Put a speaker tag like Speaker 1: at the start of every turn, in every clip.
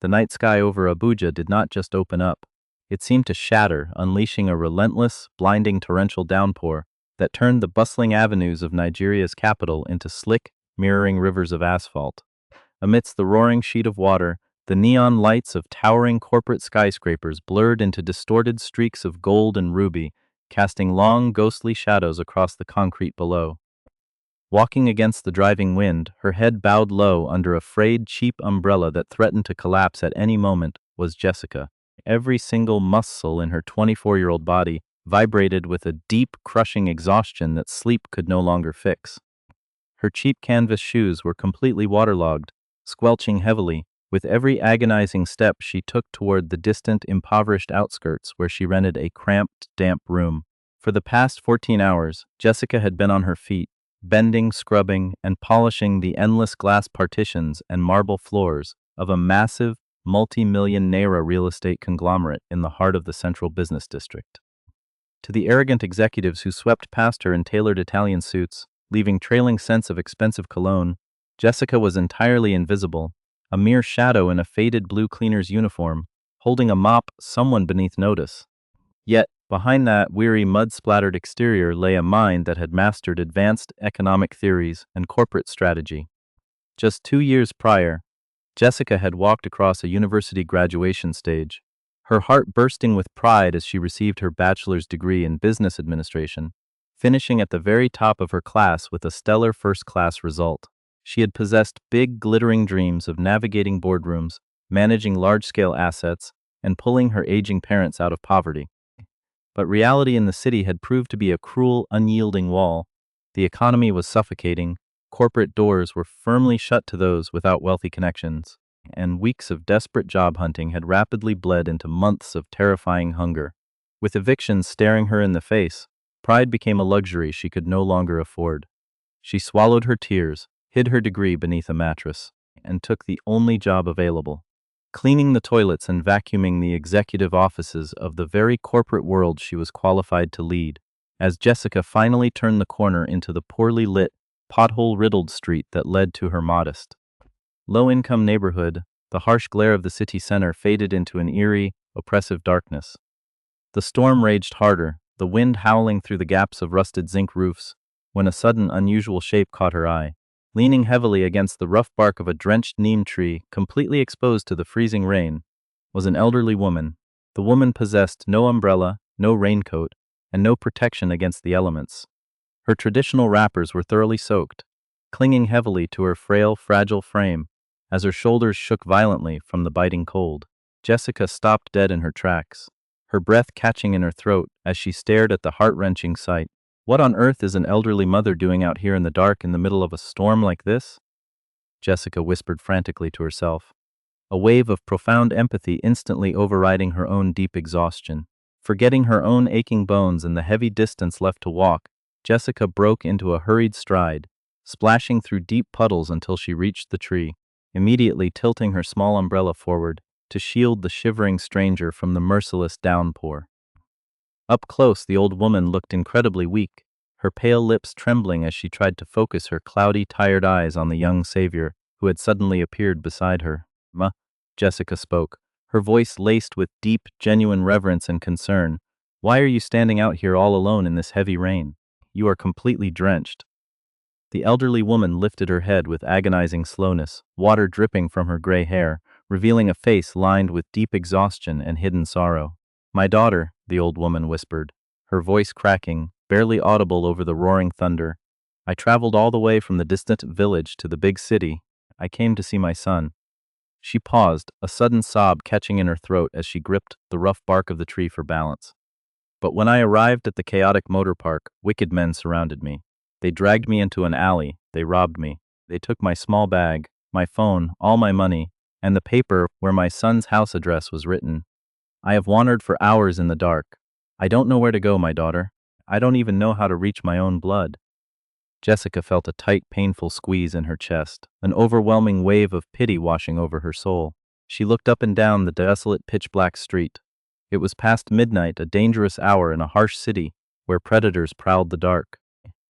Speaker 1: the night sky over Abuja did not just open up. It seemed to shatter, unleashing a relentless, blinding torrential downpour that turned the bustling avenues of Nigeria's capital into slick, mirroring rivers of asphalt. Amidst the roaring sheet of water, the neon lights of towering corporate skyscrapers blurred into distorted streaks of gold and ruby, casting long, ghostly shadows across the concrete below. Walking against the driving wind, her head bowed low under a frayed, cheap umbrella that threatened to collapse at any moment, was Jessica. Every single muscle in her 24-year-old body vibrated with a deep, crushing exhaustion that sleep could no longer fix. Her cheap canvas shoes were completely waterlogged, squelching heavily, with every agonizing step she took toward the distant, impoverished outskirts where she rented a cramped, damp room. For the past 14 hours, Jessica had been on her feet, bending, scrubbing, and polishing the endless glass partitions and marble floors of a massive, multi-million naira real estate conglomerate in the heart of the central business district. To the arrogant executives who swept past her in tailored Italian suits, leaving trailing scents of expensive cologne, Jessica was entirely invisible, a mere shadow in a faded blue cleaner's uniform, holding a mop someone beneath notice. Yet, behind that weary, mud-splattered exterior lay a mind that had mastered advanced economic theories and corporate strategy. Just 2 years prior, Jessica had walked across a university graduation stage, her heart bursting with pride as she received her bachelor's degree in business administration, finishing at the very top of her class with a stellar first-class result. She had possessed big, glittering dreams of navigating boardrooms, managing large-scale assets, and pulling her aging parents out of poverty. But reality in the city had proved to be a cruel, unyielding wall. The economy was suffocating, corporate doors were firmly shut to those without wealthy connections, and weeks of desperate job hunting had rapidly bled into months of terrifying hunger. With evictions staring her in the face, pride became a luxury she could no longer afford. She swallowed her tears, hid her degree beneath a mattress, and took the only job available, cleaning the toilets and vacuuming the executive offices of the very corporate world she was qualified to lead. As Jessica finally turned the corner into the poorly lit, pothole-riddled street that led to her modest, low-income neighborhood, the harsh glare of the city center faded into an eerie, oppressive darkness. The storm raged harder, the wind howling through the gaps of rusted zinc roofs, when a sudden unusual shape caught her eye. Leaning heavily against the rough bark of a drenched neem tree, completely exposed to the freezing rain, was an elderly woman. The woman possessed no umbrella, no raincoat, and no protection against the elements. Her traditional wrappers were thoroughly soaked, clinging heavily to her frail, fragile frame as her shoulders shook violently from the biting cold. Jessica stopped dead in her tracks, her breath catching in her throat as she stared at the heart-wrenching sight. What on earth is an elderly mother doing out here in the dark in the middle of a storm like this? Jessica whispered frantically to herself, a wave of profound empathy instantly overriding her own deep exhaustion. Forgetting her own aching bones and the heavy distance left to walk, Jessica broke into a hurried stride, splashing through deep puddles until she reached the tree, immediately tilting her small umbrella forward to shield the shivering stranger from the merciless downpour. Up close, the old woman looked incredibly weak, her pale lips trembling as she tried to focus her cloudy, tired eyes on the young savior who had suddenly appeared beside her. "Ma," Jessica spoke, her voice laced with deep, genuine reverence and concern. "Why are you standing out here all alone in this heavy rain? You are completely drenched." The elderly woman lifted her head with agonizing slowness, water dripping from her gray hair, revealing a face lined with deep exhaustion and hidden sorrow. "My daughter," the old woman whispered, her voice cracking, barely audible over the roaring thunder. "I traveled all the way from the distant village to the big city. I came to see my son." She paused, a sudden sob catching in her throat as she gripped the rough bark of the tree for balance. "But when I arrived at the chaotic motor park, wicked men surrounded me. They dragged me into an alley, they robbed me. They took my small bag, my phone, all my money, and the paper where my son's house address was written. I have wandered for hours in the dark. I don't know where to go, my daughter. I don't even know how to reach my own blood." Jessica felt a tight, painful squeeze in her chest, an overwhelming wave of pity washing over her soul. She looked up and down the desolate, pitch-black street. It was past midnight, a dangerous hour in a harsh city where predators prowled the dark.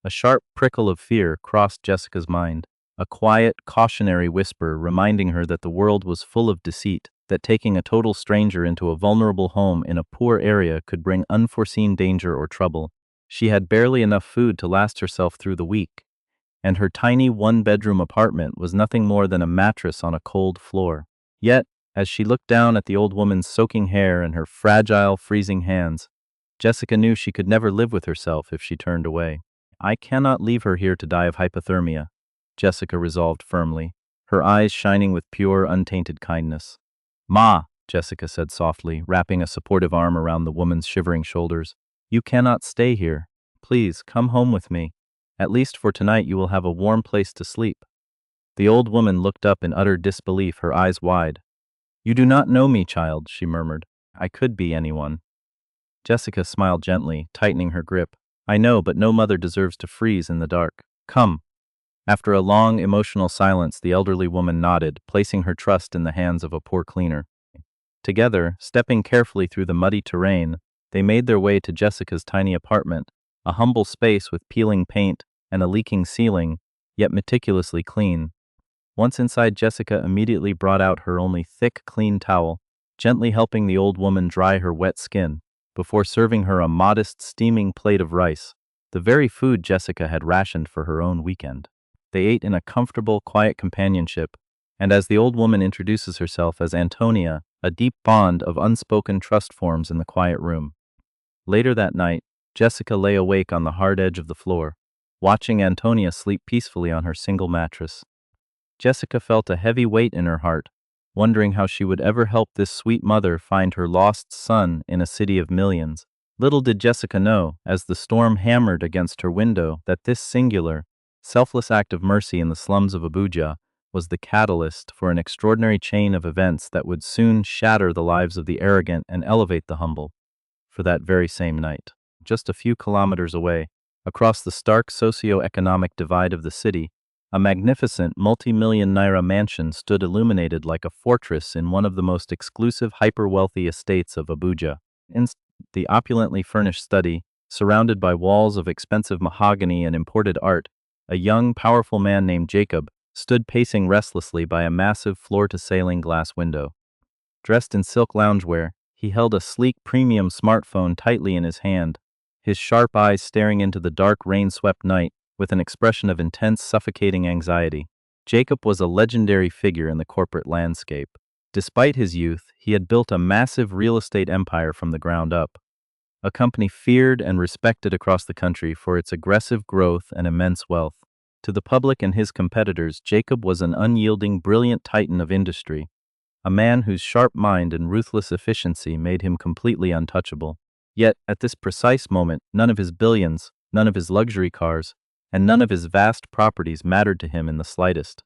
Speaker 1: A sharp prickle of fear crossed Jessica's mind, a quiet, cautionary whisper reminding her that the world was full of deceit that taking a total stranger into a vulnerable home in a poor area could bring unforeseen danger or trouble. She had barely enough food to last herself through the week, and her tiny one-bedroom apartment was nothing more than a mattress on a cold floor. Yet, as she looked down at the old woman's soaking hair and her fragile, freezing hands, Jessica knew she could never live with herself if she turned away. "I cannot leave her here to die of hypothermia," Jessica resolved firmly, her eyes shining with pure, untainted kindness. "Ma," Jessica said softly, wrapping a supportive arm around the woman's shivering shoulders, "you cannot stay here. Please, come home with me. At least for tonight you will have a warm place to sleep." The old woman looked up in utter disbelief, her eyes wide. "You do not know me, child," she murmured. "I could be anyone." Jessica smiled gently, tightening her grip. "I know, but no mother deserves to freeze in the dark. Come." After a long, emotional silence, the elderly woman nodded, placing her trust in the hands of a poor cleaner. Together, stepping carefully through the muddy terrain, they made their way to Jessica's tiny apartment, a humble space with peeling paint and a leaking ceiling, yet meticulously clean. Once inside, Jessica immediately brought out her only thick, clean towel, gently helping the old woman dry her wet skin, before serving her a modest, steaming plate of rice, the very food Jessica had rationed for her own weekend. They ate in a comfortable, quiet companionship, and as the old woman introduces herself as Antonia, a deep bond of unspoken trust forms in the quiet room. Later that night, Jessica lay awake on the hard edge of the floor, watching Antonia sleep peacefully on her single mattress. Jessica felt a heavy weight in her heart, wondering how she would ever help this sweet mother find her lost son in a city of millions. Little did Jessica know, as the storm hammered against her window, that this singular, selfless act of mercy in the slums of Abuja was the catalyst for an extraordinary chain of events that would soon shatter the lives of the arrogant and elevate the humble. For that very same night, just a few kilometers away, across the stark socio-economic divide of the city, a magnificent multi-million naira mansion stood illuminated like a fortress in one of the most exclusive hyper-wealthy estates of Abuja. In the opulently furnished study, surrounded by walls of expensive mahogany and imported art, a young, powerful man named Jacob stood pacing restlessly by a massive floor-to-ceiling glass window. Dressed in silk loungewear, he held a sleek premium smartphone tightly in his hand, his sharp eyes staring into the dark, rain-swept night with an expression of intense, suffocating anxiety. Jacob was a legendary figure in the corporate landscape. Despite his youth, he had built a massive real estate empire from the ground up, a company feared and respected across the country for its aggressive growth and immense wealth. To the public and his competitors, Jacob was an unyielding, brilliant titan of industry, a man whose sharp mind and ruthless efficiency made him completely untouchable. Yet, at this precise moment, none of his billions, none of his luxury cars, and none of his vast properties mattered to him in the slightest.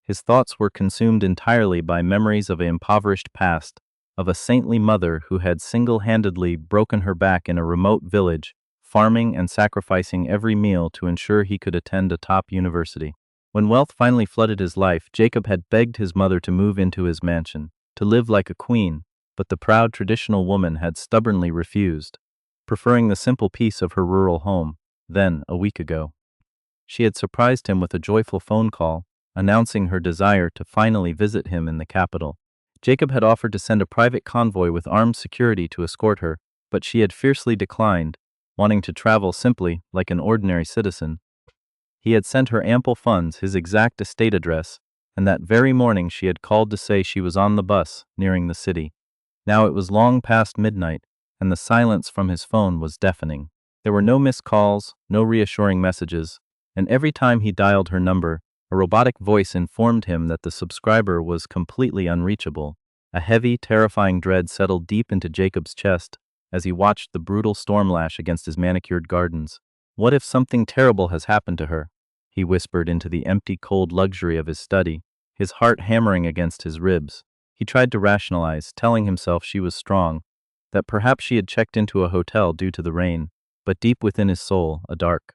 Speaker 1: His thoughts were consumed entirely by memories of an impoverished past, of a saintly mother who had single-handedly broken her back in a remote village, farming and sacrificing every meal to ensure he could attend a top university. When wealth finally flooded his life, Jacob had begged his mother to move into his mansion, to live like a queen, but the proud traditional woman had stubbornly refused, preferring the simple peace of her rural home. Then, a week ago, she had surprised him with a joyful phone call, announcing her desire to finally visit him in the capital. Jacob had offered to send a private convoy with armed security to escort her, but she had fiercely declined, wanting to travel simply like an ordinary citizen. He had sent her ample funds, his exact estate address, and that very morning she had called to say she was on the bus, nearing the city. Now it was long past midnight, and the silence from his phone was deafening. There were no missed calls, no reassuring messages, and every time he dialed her number, a robotic voice informed him that the subscriber was completely unreachable. A heavy, terrifying dread settled deep into Jacob's chest as he watched the brutal storm lash against his manicured gardens. "What if something terrible has happened to her?" he whispered into the empty, cold luxury of his study, his heart hammering against his ribs. He tried to rationalize, telling himself she was strong, that perhaps she had checked into a hotel due to the rain, but deep within his soul, a dark,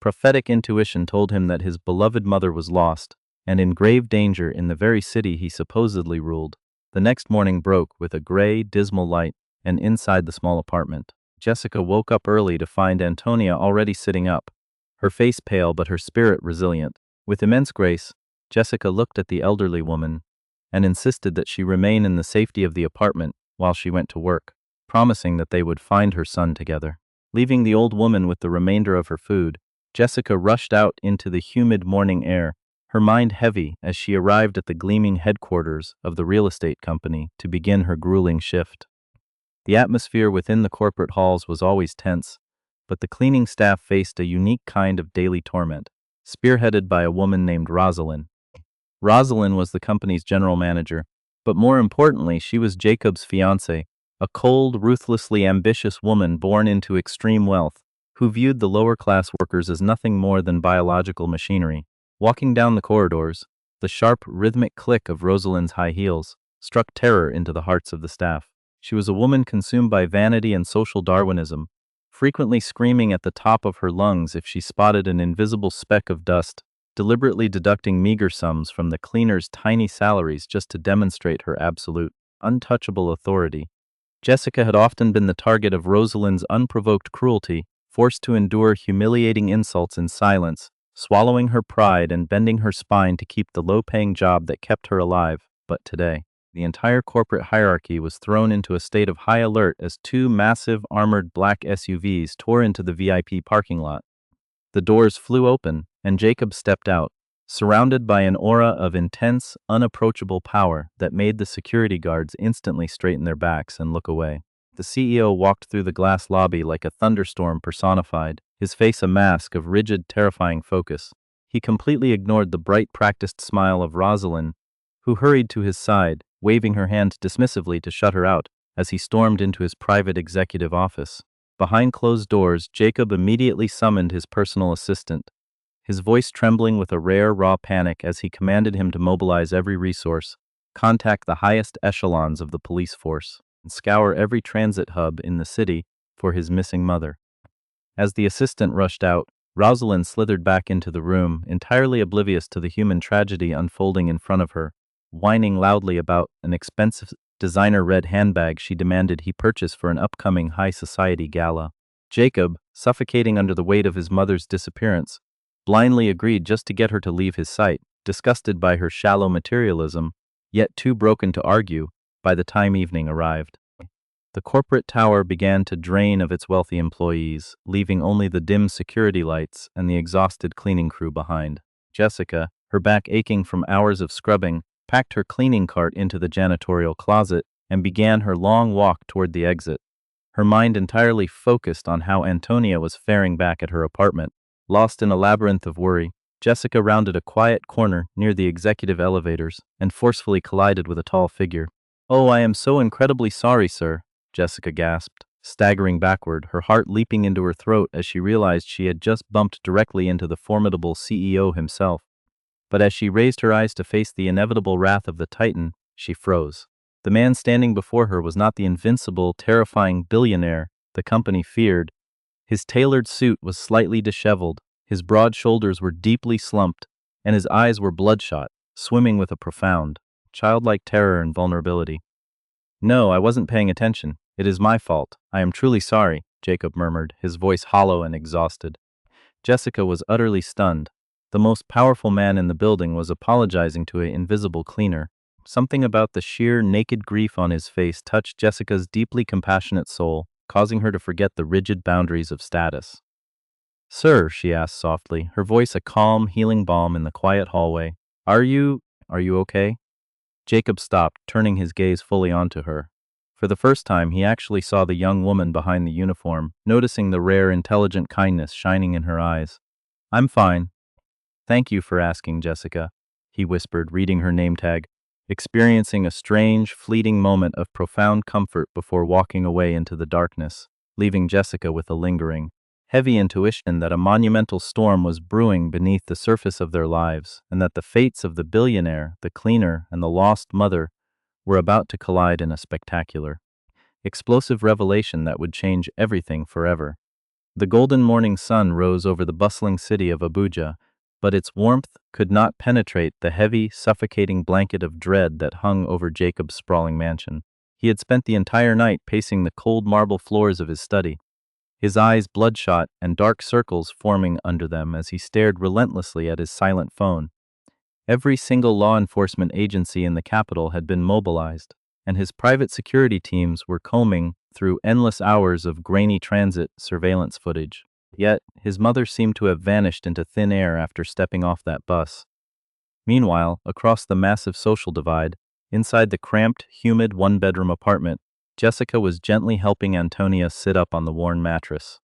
Speaker 1: prophetic intuition told him that his beloved mother was lost, and in grave danger in the very city he supposedly ruled. The next morning broke with a gray, dismal light, and inside the small apartment, Jessica woke up early to find Antonia already sitting up, her face pale but her spirit resilient. With immense grace, Jessica looked at the elderly woman, and insisted that she remain in the safety of the apartment while she went to work, promising that they would find her son together. Leaving the old woman with the remainder of her food, Jessica rushed out into the humid morning air, her mind heavy as she arrived at the gleaming headquarters of the real estate company to begin her grueling shift. The atmosphere within the corporate halls was always tense, but the cleaning staff faced a unique kind of daily torment, spearheaded by a woman named Rosalind. Rosalind was the company's general manager, but more importantly, she was Jacob's fiancée, a cold, ruthlessly ambitious woman born into extreme wealth, who viewed the lower-class workers as nothing more than biological machinery. Walking down the corridors, the sharp, rhythmic click of Rosalind's high heels struck terror into the hearts of the staff. She was a woman consumed by vanity and social Darwinism, frequently screaming at the top of her lungs if she spotted an invisible speck of dust, deliberately deducting meager sums from the cleaners' tiny salaries just to demonstrate her absolute, untouchable authority. Jessica had often been the target of Rosalind's unprovoked cruelty, forced to endure humiliating insults in silence, swallowing her pride and bending her spine to keep the low-paying job that kept her alive. But today, the entire corporate hierarchy was thrown into a state of high alert as two massive armored black SUVs tore into the VIP parking lot. The doors flew open, and Jacob stepped out, surrounded by an aura of intense, unapproachable power that made the security guards instantly straighten their backs and look away. The CEO walked through the glass lobby like a thunderstorm personified, his face a mask of rigid, terrifying focus. He completely ignored the bright, practiced smile of Rosalind, who hurried to his side, waving her hand dismissively to shut her out as he stormed into his private executive office. Behind closed doors, Jacob immediately summoned his personal assistant, his voice trembling with a rare, raw panic as he commanded him to mobilize every resource, contact the highest echelons of the police force, and scour every transit hub in the city for his missing mother. As the assistant rushed out, Rosalind slithered back into the room, entirely oblivious to the human tragedy unfolding in front of her, whining loudly about an expensive designer red handbag she demanded he purchase for an upcoming high society gala. Jacob, suffocating under the weight of his mother's disappearance, blindly agreed just to get her to leave his sight, disgusted by her shallow materialism, yet too broken to argue by the time evening arrived. The corporate tower began to drain of its wealthy employees, leaving only the dim security lights and the exhausted cleaning crew behind. Jessica, her back aching from hours of scrubbing, packed her cleaning cart into the janitorial closet and began her long walk toward the exit, her mind entirely focused on how Antonia was faring back at her apartment. Lost in a labyrinth of worry, Jessica rounded a quiet corner near the executive elevators and forcefully collided with a tall figure. "Oh, I am so incredibly sorry, sir," Jessica gasped, staggering backward, her heart leaping into her throat as she realized she had just bumped directly into the formidable CEO himself. But as she raised her eyes to face the inevitable wrath of the Titan, she froze. The man standing before her was not the invincible, terrifying billionaire the company feared. His tailored suit was slightly disheveled, his broad shoulders were deeply slumped, and his eyes were bloodshot, swimming with a profound, childlike terror and vulnerability. "No, I wasn't paying attention. It is my fault. I am truly sorry," Jacob murmured, his voice hollow and exhausted. Jessica was utterly stunned. The most powerful man in the building was apologizing to an invisible cleaner. Something about the sheer, naked grief on his face touched Jessica's deeply compassionate soul, causing her to forget the rigid boundaries of status. "Sir," she asked softly, her voice a calm, healing balm in the quiet hallway, Are you okay?" Jacob stopped, turning his gaze fully onto her. For the first time, he actually saw the young woman behind the uniform, noticing the rare, intelligent kindness shining in her eyes. "I'm fine. Thank you for asking, Jessica," he whispered, reading her name tag, experiencing a strange, fleeting moment of profound comfort before walking away into the darkness, leaving Jessica with a lingering, heavy intuition that a monumental storm was brewing beneath the surface of their lives, and that the fates of the billionaire, the cleaner, and the lost mother were about to collide in a spectacular, explosive revelation that would change everything forever. The golden morning sun rose over the bustling city of Abuja, but its warmth could not penetrate the heavy, suffocating blanket of dread that hung over Jacob's sprawling mansion. He had spent the entire night pacing the cold marble floors of his study, his eyes bloodshot and dark circles forming under them as he stared relentlessly at his silent phone. Every single law enforcement agency in the capital had been mobilized, and his private security teams were combing through endless hours of grainy transit surveillance footage. Yet, his mother seemed to have vanished into thin air after stepping off that bus. Meanwhile, across the massive social divide, inside the cramped, humid one-bedroom apartment, Jessica was gently helping Antonia sit up on the worn mattress.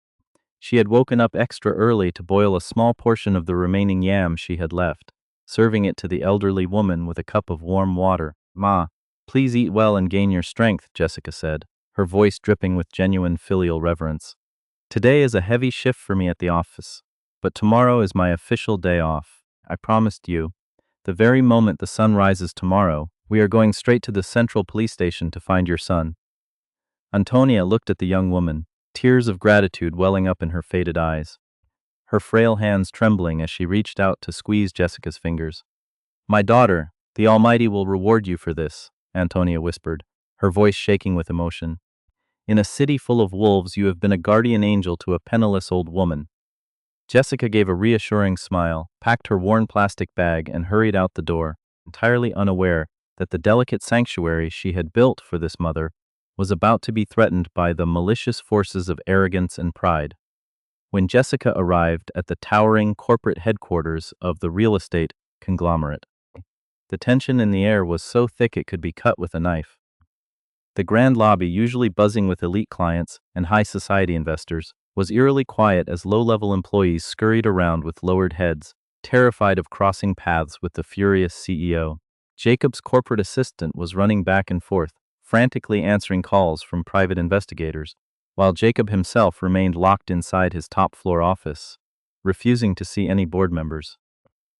Speaker 1: She had woken up extra early to boil a small portion of the remaining yam she had left, serving it to the elderly woman with a cup of warm water. "Ma, please eat well and gain your strength," Jessica said, her voice dripping with genuine filial reverence. "Today is a heavy shift for me at the office, but tomorrow is my official day off. I promised you. The very moment the sun rises tomorrow, we are going straight to the central police station to find your son." Antonia looked at the young woman, tears of gratitude welling up in her faded eyes, her frail hands trembling as she reached out to squeeze Jessica's fingers. "My daughter, the Almighty will reward you for this," Antonia whispered, her voice shaking with emotion. "In a city full of wolves, you have been a guardian angel to a penniless old woman." Jessica gave a reassuring smile, packed her worn plastic bag, and hurried out the door, entirely unaware that the delicate sanctuary she had built for this mother was about to be threatened by the malicious forces of arrogance and pride. When Jessica arrived at the towering corporate headquarters of the real estate conglomerate, the tension in the air was so thick it could be cut with a knife. The grand lobby, usually buzzing with elite clients and high society investors, was eerily quiet as low-level employees scurried around with lowered heads, terrified of crossing paths with the furious CEO. Jacob's corporate assistant was running back and forth, frantically answering calls from private investigators, while Jacob himself remained locked inside his top-floor office, refusing to see any board members.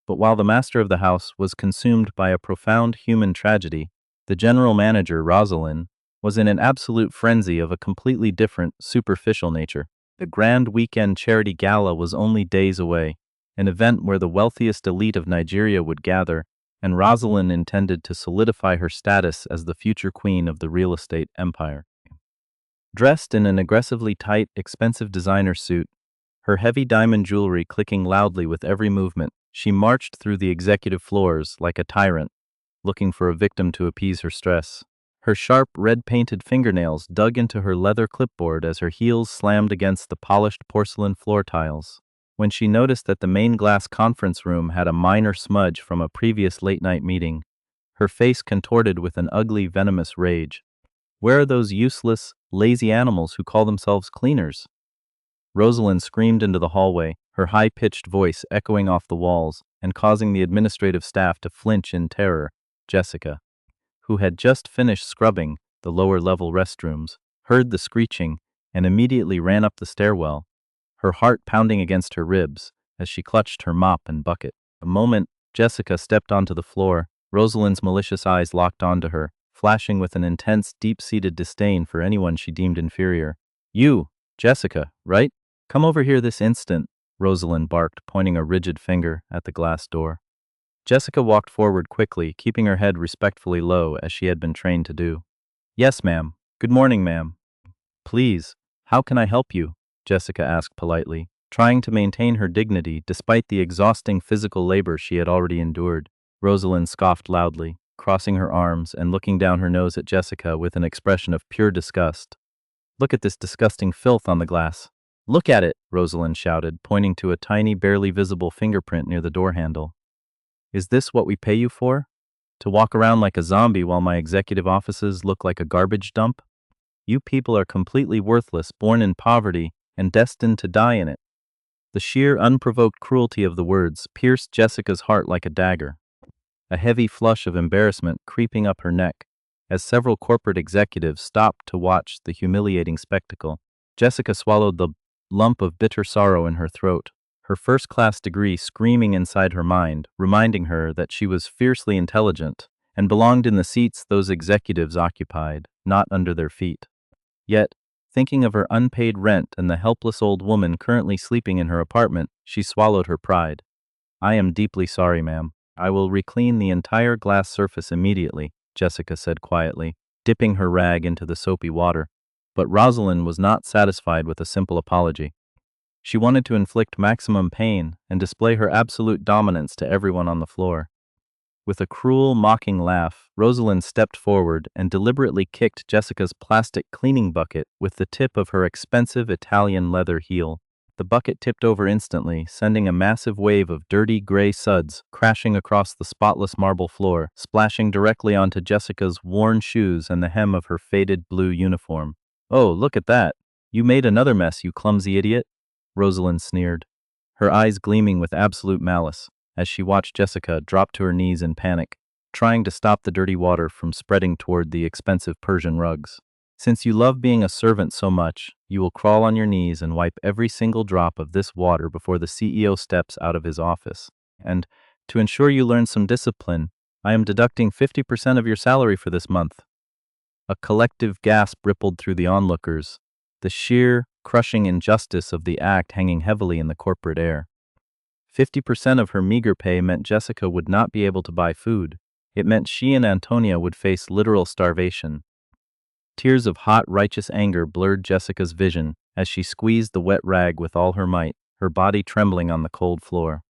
Speaker 1: But while the master of the house was consumed by a profound human tragedy, the general manager, Rosalind, was in an absolute frenzy of a completely different, superficial nature. The grand weekend charity gala was only days away, an event where the wealthiest elite of Nigeria would gather, and Rosalind intended to solidify her status as the future queen of the real estate empire. Dressed in an aggressively tight, expensive designer suit, her heavy diamond jewelry clicking loudly with every movement, she marched through the executive floors like a tyrant, looking for a victim to appease her stress. Her sharp, red-painted fingernails dug into her leather clipboard as her heels slammed against the polished porcelain floor tiles. When she noticed that the main glass conference room had a minor smudge from a previous late-night meeting, her face contorted with an ugly, venomous rage. "Where are those useless, lazy animals who call themselves cleaners?" Rosalind screamed into the hallway, her high-pitched voice echoing off the walls and causing the administrative staff to flinch in terror. Jessica, who had just finished scrubbing the lower-level restrooms, heard the screeching and immediately ran up the stairwell, her heart pounding against her ribs as she clutched her mop and bucket. The moment Jessica stepped onto the floor, Rosalind's malicious eyes locked onto her, flashing with an intense, deep-seated disdain for anyone she deemed inferior. "You, Jessica, right? Come over here this instant," Rosalind barked, pointing a rigid finger at the glass door. Jessica walked forward quickly, keeping her head respectfully low as she had been trained to do. "Yes, ma'am. Good morning, ma'am." "Please, how can I help you?" Jessica asked politely, trying to maintain her dignity despite the exhausting physical labor she had already endured. Rosalind scoffed loudly, crossing her arms and looking down her nose at Jessica with an expression of pure disgust. "Look at this disgusting filth on the glass." "Look at it," Rosalind shouted, pointing to a tiny, barely visible fingerprint near the door handle. "Is this what we pay you for? To walk around like a zombie while my executive offices look like a garbage dump? You people are completely worthless, born in poverty, and destined to die in it." The sheer, unprovoked cruelty of the words pierced Jessica's heart like a dagger, a heavy flush of embarrassment creeping up her neck as several corporate executives stopped to watch the humiliating spectacle. Jessica swallowed the lump of bitter sorrow in her throat, her first-class degree screaming inside her mind, reminding her that she was fiercely intelligent and belonged in the seats those executives occupied, not under their feet. Yet, thinking of her unpaid rent and the helpless old woman currently sleeping in her apartment, she swallowed her pride. "I am deeply sorry, ma'am. I will reclean the entire glass surface immediately," Jessica said quietly, dipping her rag into the soapy water. But Rosalind was not satisfied with a simple apology. She wanted to inflict maximum pain and display her absolute dominance to everyone on the floor. With a cruel, mocking laugh, Rosalind stepped forward and deliberately kicked Jessica's plastic cleaning bucket with the tip of her expensive Italian leather heel. The bucket tipped over instantly, sending a massive wave of dirty gray suds crashing across the spotless marble floor, splashing directly onto Jessica's worn shoes and the hem of her faded blue uniform. "Oh, look at that! You made another mess, you clumsy idiot," Rosalind sneered, her eyes gleaming with absolute malice, as she watched Jessica drop to her knees in panic, trying to stop the dirty water from spreading toward the expensive Persian rugs. "Since you love being a servant so much, you will crawl on your knees and wipe every single drop of this water before the CEO steps out of his office. And, to ensure you learn some discipline, I am deducting 50% of your salary for this month." A collective gasp rippled through the onlookers, the sheer, crushing injustice of the act hanging heavily in the corporate air. 50% of her meager pay meant Jessica would not be able to buy food. It meant she and Antonia would face literal starvation. Tears of hot, righteous anger blurred Jessica's vision as she squeezed the wet rag with all her might, her body trembling on the cold floor.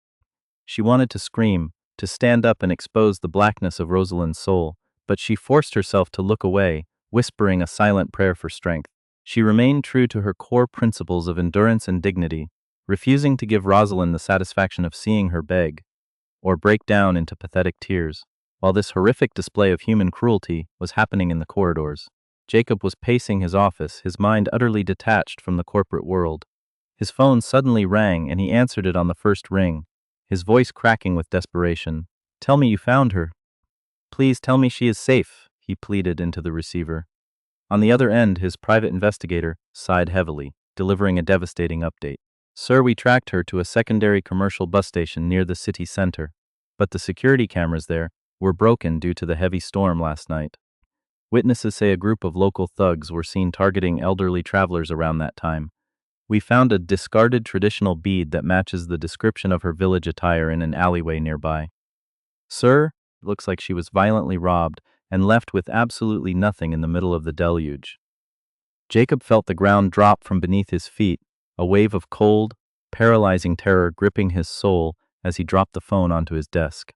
Speaker 1: She wanted to scream, to stand up and expose the blackness of Rosalind's soul, but she forced herself to look away, whispering a silent prayer for strength. She remained true to her core principles of endurance and dignity, refusing to give Rosalind the satisfaction of seeing her beg, or break down into pathetic tears, while this horrific display of human cruelty was happening in the corridors. Jacob was pacing his office, his mind utterly detached from the corporate world. His phone suddenly rang and he answered it on the first ring, his voice cracking with desperation. "Tell me you found her. Please tell me she is safe," he pleaded into the receiver. On the other end, his private investigator sighed heavily, delivering a devastating update. "Sir, we tracked her to a secondary commercial bus station near the city center, but the security cameras there were broken due to the heavy storm last night. Witnesses say a group of local thugs were seen targeting elderly travelers around that time. We found a discarded traditional bead that matches the description of her village attire in an alleyway nearby. Sir, it looks like she was violently robbed and left with absolutely nothing in the middle of the deluge." Jacob felt the ground drop from beneath his feet, a wave of cold, paralyzing terror gripping his soul as he dropped the phone onto his desk.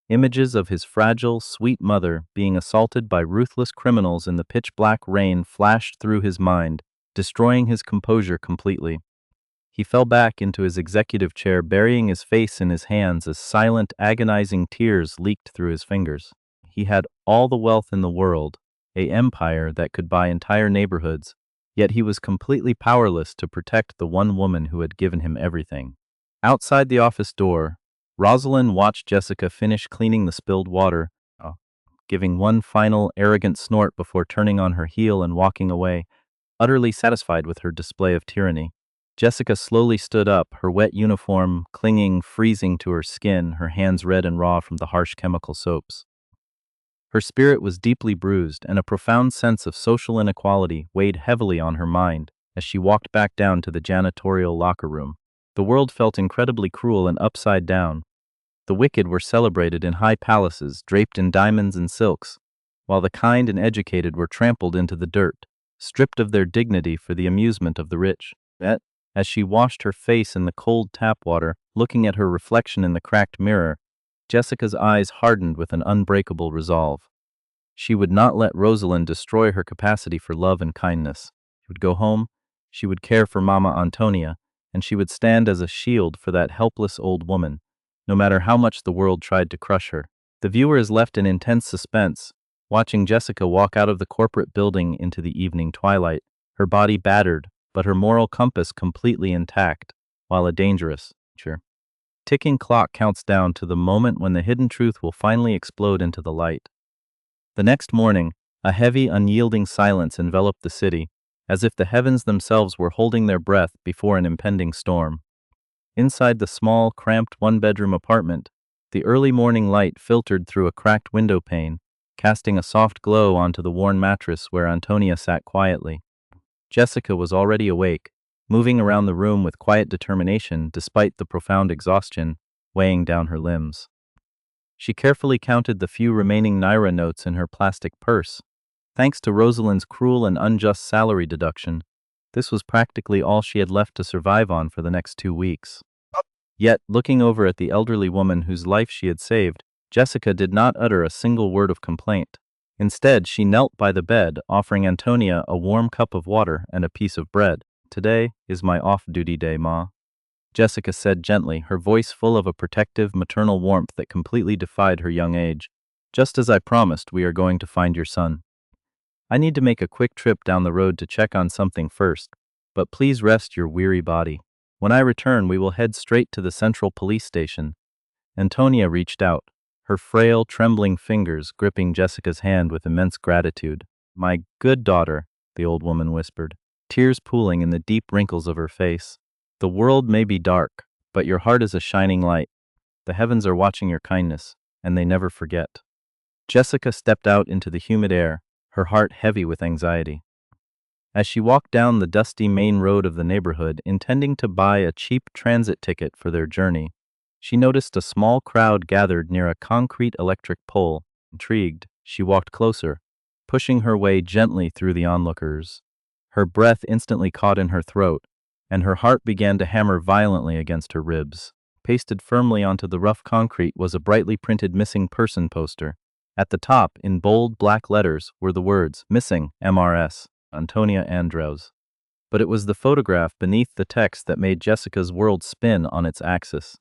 Speaker 1: Images of his fragile, sweet mother being assaulted by ruthless criminals in the pitch-black rain flashed through his mind, destroying his composure completely. He fell back into his executive chair, burying his face in his hands as silent, agonizing tears leaked through his fingers. He had all the wealth in the world, an empire that could buy entire neighborhoods, yet he was completely powerless to protect the one woman who had given him everything. Outside the office door, Rosalind watched Jessica finish cleaning the spilled water, giving one final arrogant snort before turning on her heel and walking away, utterly satisfied with her display of tyranny. Jessica slowly stood up, her wet uniform clinging freezing to her skin, her hands red and raw from the harsh chemical soaps. Her spirit was deeply bruised, and a profound sense of social inequality weighed heavily on her mind as she walked back down to the janitorial locker room. The world felt incredibly cruel and upside down. The wicked were celebrated in high palaces draped in diamonds and silks, while the kind and educated were trampled into the dirt, stripped of their dignity for the amusement of the rich. Yet, as she washed her face in the cold tap water, looking at her reflection in the cracked mirror, Jessica's eyes hardened with an unbreakable resolve. She would not let Rosalind destroy her capacity for love and kindness. She would go home, she would care for Mama Antonia, and she would stand as a shield for that helpless old woman, no matter how much the world tried to crush her. The viewer is left in intense suspense, watching Jessica walk out of the corporate building into the evening twilight, her body battered, but her moral compass completely intact, while a dangerous, ticking clock counts down to the moment when the hidden truth will finally explode into the light. The next morning, a heavy, unyielding silence enveloped the city, as if the heavens themselves were holding their breath before an impending storm. Inside the small, cramped one-bedroom apartment, the early morning light filtered through a cracked window pane, casting a soft glow onto the worn mattress where Antonia sat quietly. Jessica was already awake, moving around the room with quiet determination despite the profound exhaustion weighing down her limbs. She carefully counted the few remaining naira notes in her plastic purse. Thanks to Rosalind's cruel and unjust salary deduction, this was practically all she had left to survive on for the next 2 weeks. Yet, looking over at the elderly woman whose life she had saved, Jessica did not utter a single word of complaint. Instead, she knelt by the bed, offering Antonia a warm cup of water and a piece of bread. "Today is my off-duty day, Ma," Jessica said gently, her voice full of a protective, maternal warmth that completely defied her young age. "Just as I promised, we are going to find your son. I need to make a quick trip down the road to check on something first, but please rest your weary body. When I return, we will head straight to the central police station." Antonia reached out, her frail, trembling fingers gripping Jessica's hand with immense gratitude. "My good daughter," the old woman whispered, tears pooling in the deep wrinkles of her face. "The world may be dark, but your heart is a shining light. The heavens are watching your kindness, and they never forget." Jessica stepped out into the humid air, her heart heavy with anxiety. As she walked down the dusty main road of the neighborhood, intending to buy a cheap transit ticket for their journey, she noticed a small crowd gathered near a concrete electric pole. Intrigued, she walked closer, pushing her way gently through the onlookers. Her breath instantly caught in her throat, and her heart began to hammer violently against her ribs. Pasted firmly onto the rough concrete was a brightly printed missing person poster. At the top, in bold black letters, were the words, "Missing, MRS, Antonia Andrews." But it was the photograph beneath the text that made Jessica's world spin on its axis.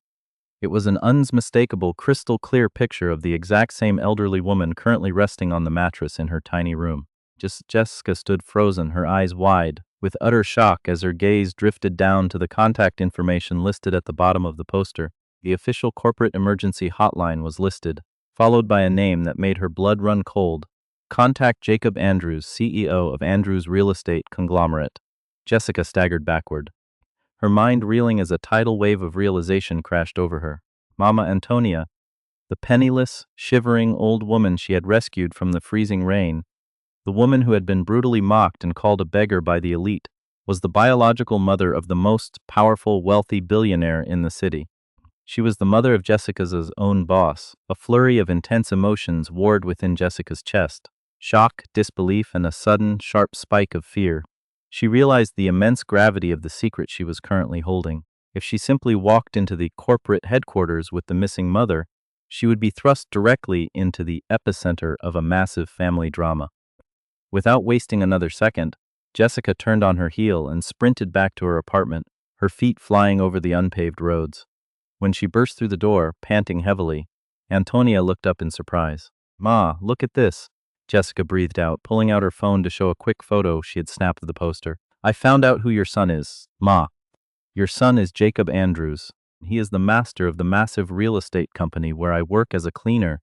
Speaker 1: It was an unmistakable, crystal-clear picture of the exact same elderly woman currently resting on the mattress in her tiny room. Jessica stood frozen, her eyes wide, with utter shock as her gaze drifted down to the contact information listed at the bottom of the poster. The official corporate emergency hotline was listed, followed by a name that made her blood run cold. "Contact Jacob Andrews, CEO of Andrews Real Estate Conglomerate." Jessica staggered backward, her mind reeling as a tidal wave of realization crashed over her. Mama Antonia, the penniless, shivering old woman she had rescued from the freezing rain, the woman who had been brutally mocked and called a beggar by the elite, was the biological mother of the most powerful, wealthy billionaire in the city. She was the mother of Jessica's own boss. A flurry of intense emotions warred within Jessica's chest: shock, disbelief, and a sudden, sharp spike of fear. She realized the immense gravity of the secret she was currently holding. If she simply walked into the corporate headquarters with the missing mother, she would be thrust directly into the epicenter of a massive family drama. Without wasting another second, Jessica turned on her heel and sprinted back to her apartment, her feet flying over the unpaved roads. When she burst through the door, panting heavily, Antonia looked up in surprise. "Ma, look at this," Jessica breathed out, pulling out her phone to show a quick photo she had snapped of the poster. "I found out who your son is, Ma. Your son is Jacob Andrews. He is the master of the massive real estate company where I work as a cleaner."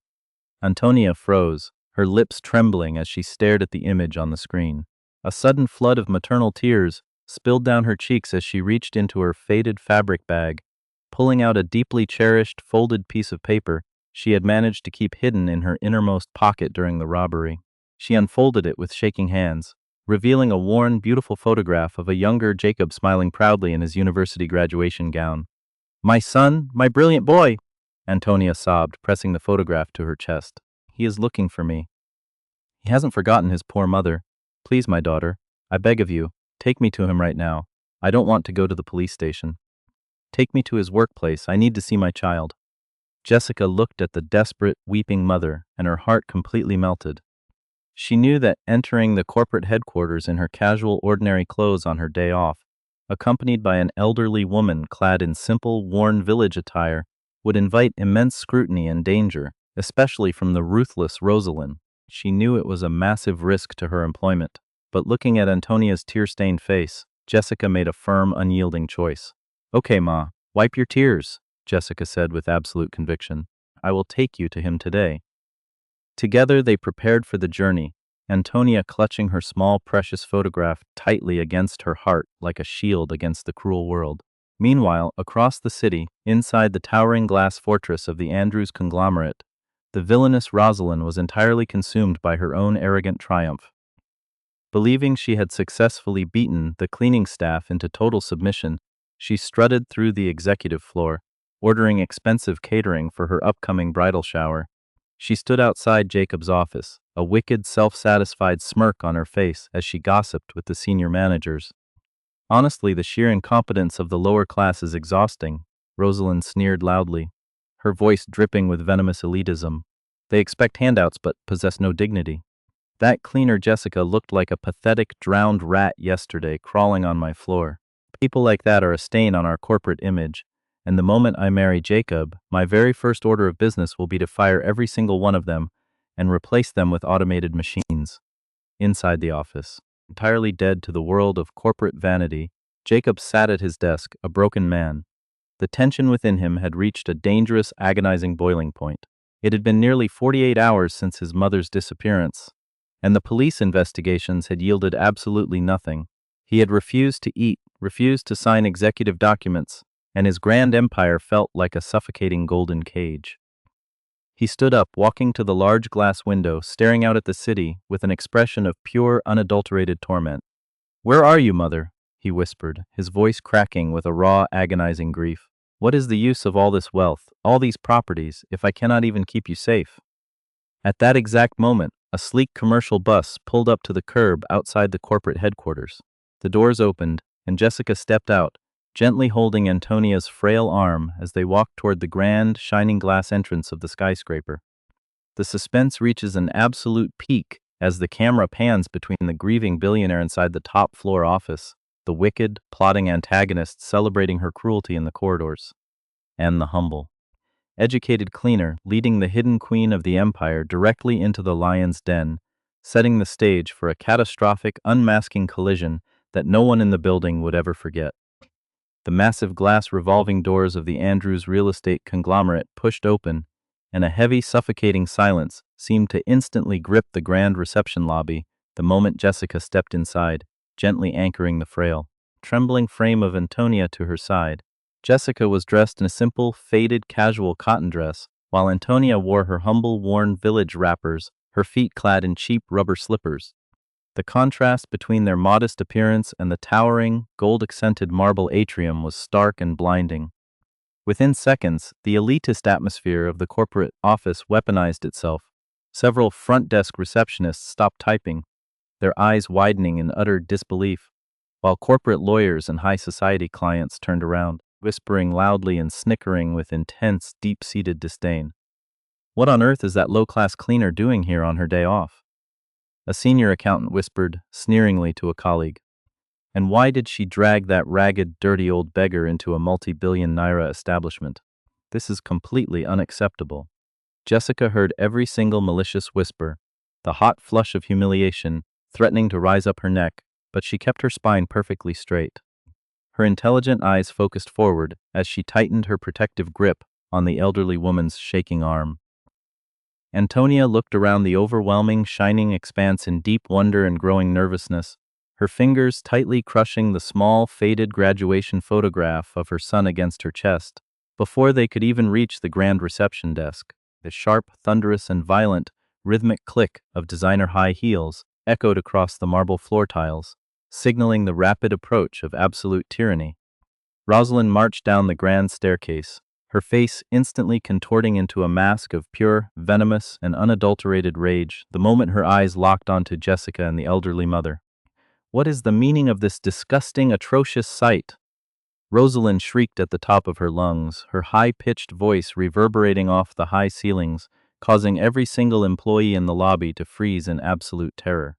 Speaker 1: Antonia froze, her lips trembling as she stared at the image on the screen. A sudden flood of maternal tears spilled down her cheeks as she reached into her faded fabric bag, pulling out a deeply cherished, folded piece of paper she had managed to keep hidden in her innermost pocket during the robbery. She unfolded it with shaking hands, revealing a worn, beautiful photograph of a younger Jacob smiling proudly in his university graduation gown. "My son, my brilliant boy!" Antonia sobbed, pressing the photograph to her chest. "He is looking for me. He hasn't forgotten his poor mother. Please, my daughter, I beg of you, take me to him right now. I don't want to go to the police station. Take me to his workplace. I need to see my child." Jessica looked at the desperate, weeping mother, and her heart completely melted. She knew that entering the corporate headquarters in her casual, ordinary clothes on her day off, accompanied by an elderly woman clad in simple, worn village attire, would invite immense scrutiny and danger, especially from the ruthless Rosalind. She knew it was a massive risk to her employment, but looking at Antonia's tear-stained face, Jessica made a firm, unyielding choice. "Okay, Ma, wipe your tears," Jessica said with absolute conviction. "I will take you to him today." Together they prepared for the journey, Antonia clutching her small, precious photograph tightly against her heart like a shield against the cruel world. Meanwhile, across the city, inside the towering glass fortress of the Andrews conglomerate, the villainous Rosalind was entirely consumed by her own arrogant triumph. Believing she had successfully beaten the cleaning staff into total submission, she strutted through the executive floor, ordering expensive catering for her upcoming bridal shower. She stood outside Jacob's office, a wicked, self-satisfied smirk on her face as she gossiped with the senior managers. "Honestly, the sheer incompetence of the lower class is exhausting," Rosalind sneered loudly, her voice dripping with venomous elitism. They expect handouts but possess no dignity. That cleaner Jessica looked like a pathetic drowned rat yesterday crawling on my floor. People like that are a stain on our corporate image, and the moment I marry Jacob, my very first order of business will be to fire every single one of them and replace them with automated machines. Inside the office, entirely dead to the world of corporate vanity, Jacob sat at his desk, a broken man. The tension within him had reached a dangerous, agonizing boiling point. It had been nearly 48 hours since his mother's disappearance, and the police investigations had yielded absolutely nothing. He had refused to eat, refused to sign executive documents, and his grand empire felt like a suffocating golden cage. He stood up, walking to the large glass window, staring out at the city with an expression of pure, unadulterated torment. "Where are you, Mother?" he whispered, his voice cracking with a raw, agonizing grief. "What is the use of all this wealth, all these properties, if I cannot even keep you safe?" At that exact moment, a sleek commercial bus pulled up to the curb outside the corporate headquarters. The doors opened, and Jessica stepped out, gently holding Antonia's frail arm as they walked toward the grand, shining glass entrance of the skyscraper. The suspense reaches an absolute peak as the camera pans between the grieving billionaire inside the top-floor office, the wicked, plotting antagonist celebrating her cruelty in the corridors, and the humble, educated cleaner leading the hidden queen of the empire directly into the lion's den, setting the stage for a catastrophic, unmasking collision that no one in the building would ever forget. The massive glass revolving doors of the Andrews real estate conglomerate pushed open, and a heavy, suffocating silence seemed to instantly grip the grand reception lobby the moment Jessica stepped inside, gently anchoring the frail, trembling frame of Antonia to her side. Jessica was dressed in a simple, faded, casual cotton dress, while Antonia wore her humble, worn village wrappers, her feet clad in cheap rubber slippers. The contrast between their modest appearance and the towering, gold-accented marble atrium was stark and blinding. Within seconds, the elitist atmosphere of the corporate office weaponized itself. Several front desk receptionists stopped typing, their eyes widening in utter disbelief, while corporate lawyers and high society clients turned around, whispering loudly and snickering with intense, deep-seated disdain. "What on earth is that low-class cleaner doing here on her day off?" A senior accountant whispered sneeringly to a colleague. "And why did she drag that ragged, dirty old beggar into a multi-billion naira establishment? This is completely unacceptable." Jessica heard every single malicious whisper, the hot flush of humiliation threatening to rise up her neck, but she kept her spine perfectly straight. Her intelligent eyes focused forward as she tightened her protective grip on the elderly woman's shaking arm. Antonia looked around the overwhelming, shining expanse in deep wonder and growing nervousness, her fingers tightly crushing the small, faded graduation photograph of her son against her chest. Before they could even reach the grand reception desk, the sharp, thunderous, and violent, rhythmic click of designer high heels echoed across the marble floor tiles, signaling the rapid approach of absolute tyranny. Rosalind marched down the grand staircase, her face instantly contorting into a mask of pure, venomous, and unadulterated rage the moment her eyes locked onto Jessica and the elderly mother. "What is the meaning of this disgusting, atrocious sight?" Rosalind shrieked at the top of her lungs, her high-pitched voice reverberating off the high ceilings, causing every single employee in the lobby to freeze in absolute terror.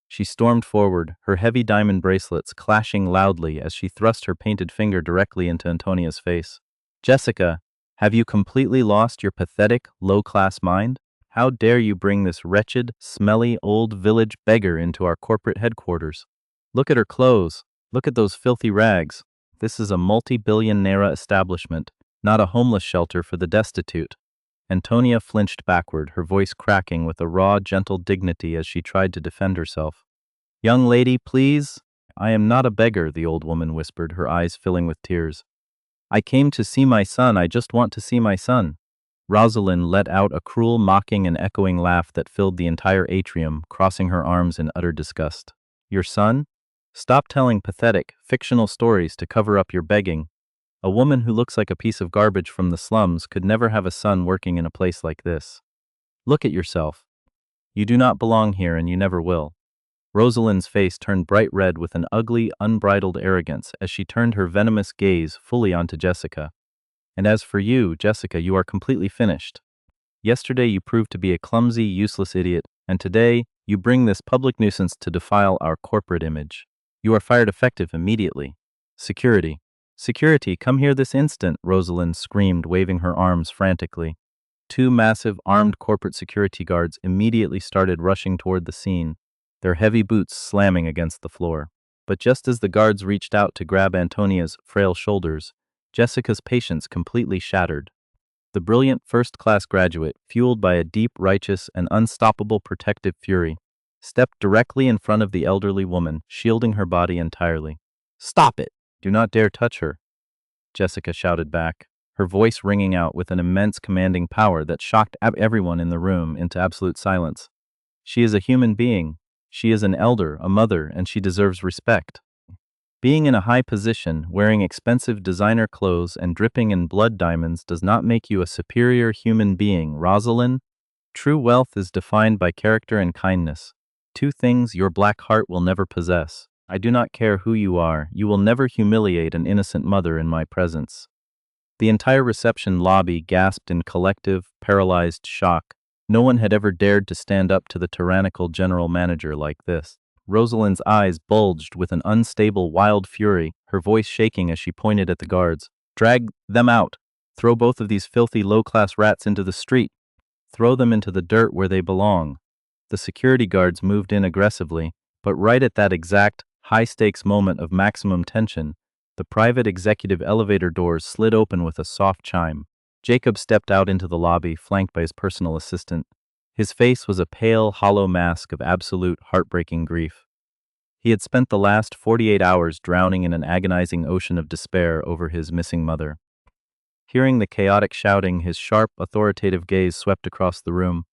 Speaker 1: She stormed forward, her heavy diamond bracelets clashing loudly as she thrust her painted finger directly into Antonia's face. "Jessica, have you completely lost your pathetic, low-class mind? How dare you bring this wretched, smelly, old village beggar into our corporate headquarters? Look at her clothes. Look at those filthy rags. This is a multi-billion naira establishment, not a homeless shelter for the destitute." Antonia flinched backward, her voice cracking with a raw, gentle dignity as she tried to defend herself. "Young lady, please." "I am not a beggar," the old woman whispered, her eyes filling with tears. "I came to see my son. I just want to see my son." Rosalind let out a cruel, mocking, and echoing laugh that filled the entire atrium, crossing her arms in utter disgust. "Your son? Stop telling pathetic, fictional stories to cover up your begging. A woman who looks like a piece of garbage from the slums could never have a son working in a place like this. Look at yourself. You do not belong here and you never will." Rosalind's face turned bright red with an ugly, unbridled arrogance as she turned her venomous gaze fully onto Jessica. And as for you, Jessica, you are completely finished. Yesterday you proved to be a clumsy, useless idiot, and today you bring this public nuisance to defile our corporate image. You are fired effective immediately. Security. Security, come here this instant, Rosalind screamed, waving her arms frantically. Two massive, armed corporate security guards immediately started rushing toward the scene, their heavy boots slamming against the floor. But just as the guards reached out to grab Antonia's frail shoulders, Jessica's patience completely shattered. The brilliant first-class graduate, fueled by a deep, righteous, and unstoppable protective fury, stepped directly in front of the elderly woman, shielding her body entirely. "Stop it! Do not dare touch her," Jessica shouted back, her voice ringing out with an immense commanding power that shocked everyone in the room into absolute silence. "She is a human being. She is an elder, a mother, and she deserves respect. Being in a high position, wearing expensive designer clothes and dripping in blood diamonds does not make you a superior human being, Rosalind. True wealth is defined by character and kindness. Two things your black heart will never possess. I do not care who you are, you will never humiliate an innocent mother in my presence." The entire reception lobby gasped in collective, paralyzed shock. No one had ever dared to stand up to the tyrannical general manager like this. Rosalind's eyes bulged with an unstable, wild fury, her voice shaking as she pointed at the guards. "Drag them out! Throw both of these filthy, low-class rats into the street! Throw them into the dirt where they belong!" The security guards moved in aggressively, but right at that exact, high-stakes moment of maximum tension, the private executive elevator doors slid open with a soft chime. Jacob stepped out into the lobby, flanked by his personal assistant. His face was a pale, hollow mask of absolute, heartbreaking grief. He had spent the last 48 hours drowning in an agonizing ocean of despair over his missing mother. Hearing the chaotic shouting, his sharp, authoritative gaze swept across the room.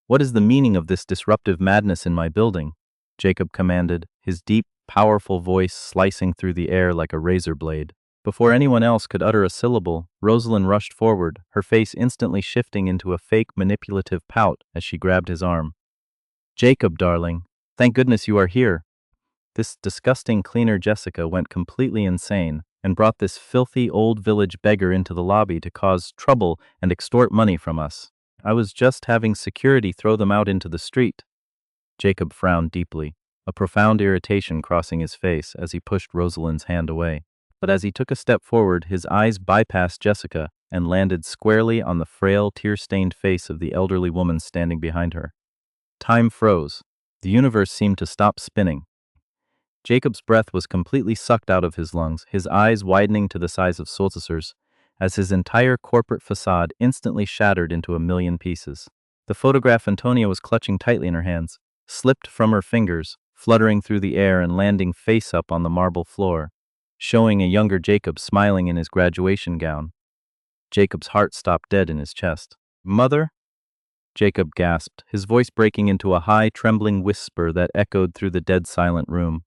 Speaker 1: "What is the meaning of this disruptive madness in my building?" Jacob commanded, his deep, powerful voice slicing through the air like a razor blade. Before anyone else could utter a syllable, Rosalind rushed forward, her face instantly shifting into a fake manipulative pout as she grabbed his arm. "Jacob, darling, thank goodness you are here." This disgusting cleaner Jessica went completely insane and brought this filthy old village beggar into the lobby to cause trouble and extort money from us. "I was just having security throw them out into the street." Jacob frowned deeply, a profound irritation crossing his face as he pushed Rosalind's hand away. But as he took a step forward, his eyes bypassed Jessica and landed squarely on the frail, tear-stained face of the elderly woman standing behind her. Time froze. The universe seemed to stop spinning. Jacob's breath was completely sucked out of his lungs, his eyes widening to the size of saucers, as his entire corporate facade instantly shattered into a million pieces. The photograph Antonia was clutching tightly in her hands slipped from her fingers, fluttering through the air and landing face up on the marble floor, showing a younger Jacob smiling in his graduation gown. Jacob's heart stopped dead in his chest. "Mother?" Jacob gasped, his voice breaking into a high, trembling whisper that echoed through the dead-silent room.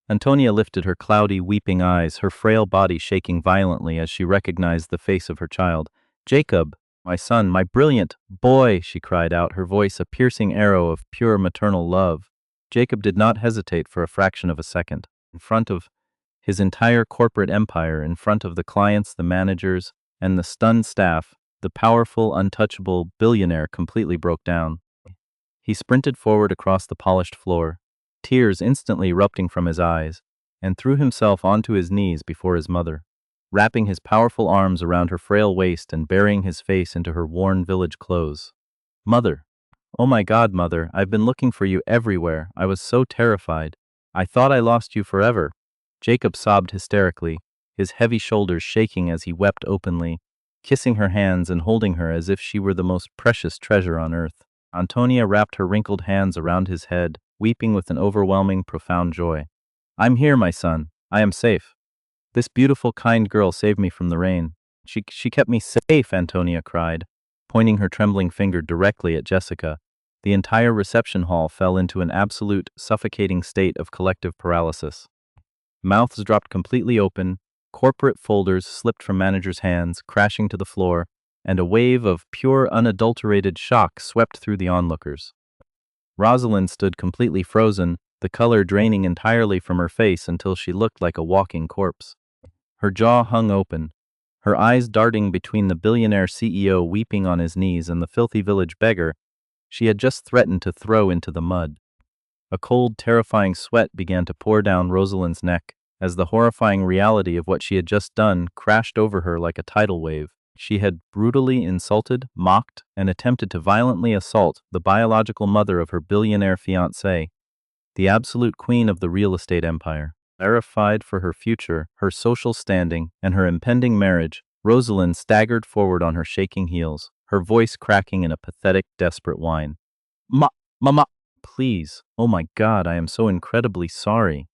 Speaker 1: Antonia lifted her cloudy, weeping eyes, her frail body shaking violently as she recognized the face of her child. "Jacob, my son, my brilliant boy," she cried out, her voice a piercing arrow of pure maternal love. Jacob did not hesitate for a fraction of a second. In front of his entire corporate empire, in front of the clients, the managers, and the stunned staff, the powerful, untouchable billionaire completely broke down. He sprinted forward across the polished floor, tears instantly erupting from his eyes, and threw himself onto his knees before his mother, wrapping his powerful arms around her frail waist and burying his face into her worn village clothes. "Mother! Oh my God, Mother, I've been looking for you everywhere. I was so terrified. I thought I lost you forever." Jacob sobbed hysterically, his heavy shoulders shaking as he wept openly, kissing her hands and holding her as if she were the most precious treasure on earth. Antonia wrapped her wrinkled hands around his head, weeping with an overwhelming, profound joy. "I'm here, my son. I am safe. This beautiful, kind girl saved me from the rain. She kept me safe," Antonia cried, pointing her trembling finger directly at Jessica. The entire reception hall fell into an absolute, suffocating state of collective paralysis. Mouths dropped completely open, corporate folders slipped from managers' hands, crashing to the floor, and a wave of pure, unadulterated shock swept through the onlookers. Rosalind stood completely frozen, the color draining entirely from her face until she looked like a walking corpse. Her jaw hung open, her eyes darting between the billionaire CEO weeping on his knees and the filthy village beggar she had just threatened to throw into the mud. A cold, terrifying sweat began to pour down Rosalind's neck as the horrifying reality of what she had just done crashed over her like a tidal wave. She had brutally insulted, mocked, and attempted to violently assault the biological mother of her billionaire fiancé, the absolute queen of the real estate empire. Terrified for her future, her social standing, and her impending marriage, Rosalind staggered forward on her shaking heels, her voice cracking in a pathetic, desperate whine. Mama, please, oh my God, I am so incredibly sorry.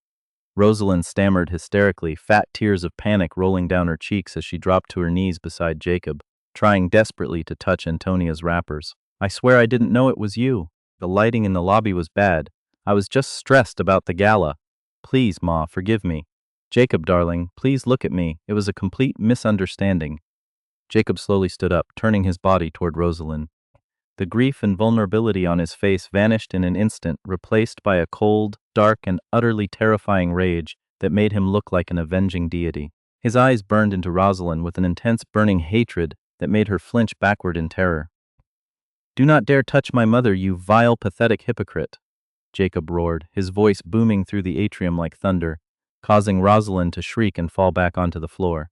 Speaker 1: Rosalind stammered hysterically, fat tears of panic rolling down her cheeks as she dropped to her knees beside Jacob, trying desperately to touch Antonia's wrappers. I swear I didn't know it was you. The lighting in the lobby was bad. I was just stressed about the gala. Please, Ma, forgive me. Jacob, darling, please look at me. It was a complete misunderstanding. Jacob slowly stood up, turning his body toward Rosalind. The grief and vulnerability on his face vanished in an instant, replaced by a cold, dark, and utterly terrifying rage that made him look like an avenging deity. His eyes burned into Rosalind with an intense burning hatred that made her flinch backward in terror. Do not dare touch my mother, you vile, pathetic hypocrite, Jacob roared, his voice booming through the atrium like thunder, causing Rosalind to shriek and fall back onto the floor.